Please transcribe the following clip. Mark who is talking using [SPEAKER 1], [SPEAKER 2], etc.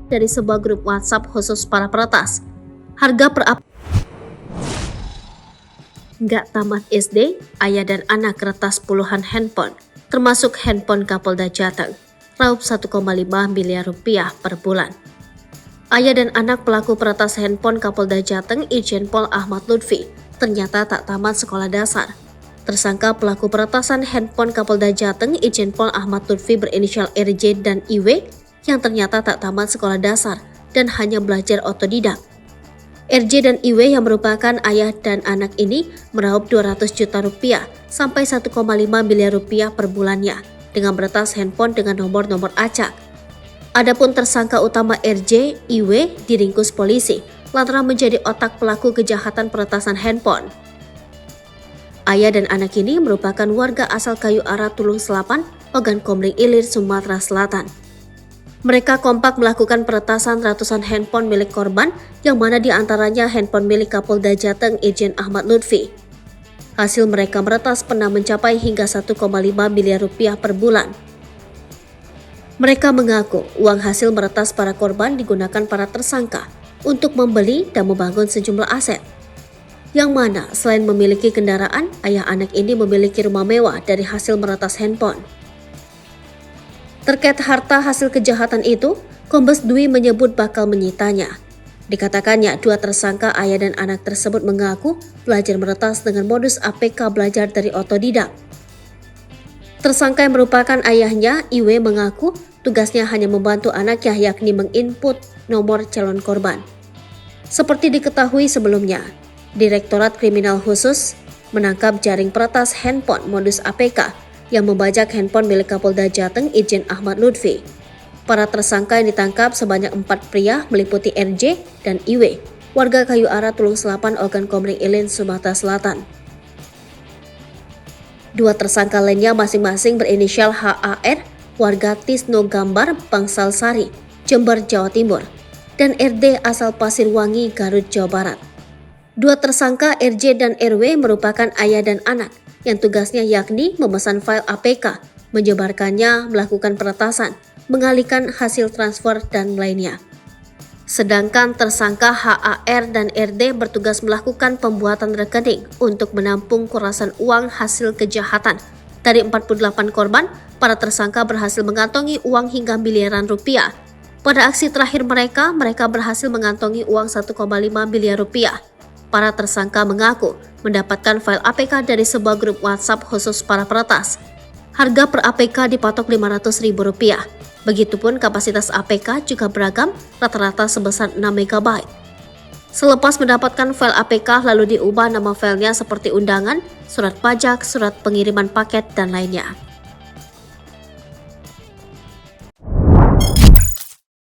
[SPEAKER 1] dari sebuah grup WhatsApp khusus para peretas. Harga per nggak tamat SD, ayah dan anak retas puluhan handphone, termasuk handphone Kapolda Jateng, raup 1,5 miliar rupiah per bulan. Ayah dan anak pelaku peretas handphone Kapolda Jateng Irjen Pol Ahmad Lutfi ternyata tak tamat sekolah dasar. Tersangka pelaku peretasan handphone Kapolda Jateng Irjen Pol Ahmad Lutfi berinisial RJ dan IW yang ternyata tak tamat sekolah dasar dan hanya belajar otodidak. RJ dan IW yang merupakan ayah dan anak ini meraup 200 juta rupiah sampai 1,5 miliar rupiah per bulannya dengan meretas handphone dengan nomor-nomor acak. Adapun tersangka utama RJ, IW diringkus polisi lantaran menjadi otak pelaku kejahatan peretasan handphone. Ayah dan anak ini merupakan warga asal Kayu Ara Tulung Selapan, Ogan Komering Ilir, Sumatera Selatan. Mereka kompak melakukan peretasan ratusan handphone milik korban yang mana diantaranya handphone milik Kapolda Jateng Irjen Ahmad Lutfi. Hasil mereka meretas pernah mencapai hingga 1,5 miliar rupiah per bulan. Mereka mengaku uang hasil meretas para korban digunakan para tersangka untuk membeli dan membangun sejumlah aset. Yang mana selain memiliki kendaraan, ayah anak ini memiliki rumah mewah dari hasil meretas handphone. Terkait harta hasil kejahatan itu, Kombes Dwi menyebut bakal menyitanya. Dikatakannya dua tersangka ayah dan anak tersebut mengaku belajar meretas dengan modus APK belajar dari otodidak. Tersangka yang merupakan ayahnya, IW, mengaku tugasnya hanya membantu anaknya yakni menginput nomor calon korban. Seperti diketahui sebelumnya, Direktorat Kriminal Khusus menangkap jaring peretas handphone modus APK yang membajak handphone milik Kapolda Jateng Irjen Ahmad Lutfi. Para tersangka yang ditangkap sebanyak 4 pria meliputi RJ dan IW, warga Kayu Ara Tulung Selapan, Ogan Komering Ilir, Sumatera Selatan. Dua tersangka lainnya masing-masing berinisial HAR, warga Tisno Gambar, Bangsal Sari, Jember, Jawa Timur, dan RD asal Pasirwangi, Garut, Jawa Barat. Dua tersangka RJ dan RW merupakan ayah dan anak yang tugasnya yakni memesan file APK, menyebarkannya, melakukan peretasan, mengalihkan hasil transfer, dan lainnya. Sedangkan tersangka HAR dan RD bertugas melakukan pembuatan rekening untuk menampung kurasan uang hasil kejahatan. Dari 48 korban, para tersangka berhasil mengantongi uang hingga miliaran rupiah. Pada aksi terakhir mereka berhasil mengantongi uang 1,5 miliar rupiah. Para tersangka mengaku mendapatkan file APK dari sebuah grup WhatsApp khusus para peretas. Harga per APK dipatok Rp500.000. Begitupun kapasitas APK juga beragam, rata-rata sebesar 6 MB. Selepas mendapatkan file APK lalu diubah nama filenya seperti undangan, surat pajak, surat pengiriman paket, dan lainnya.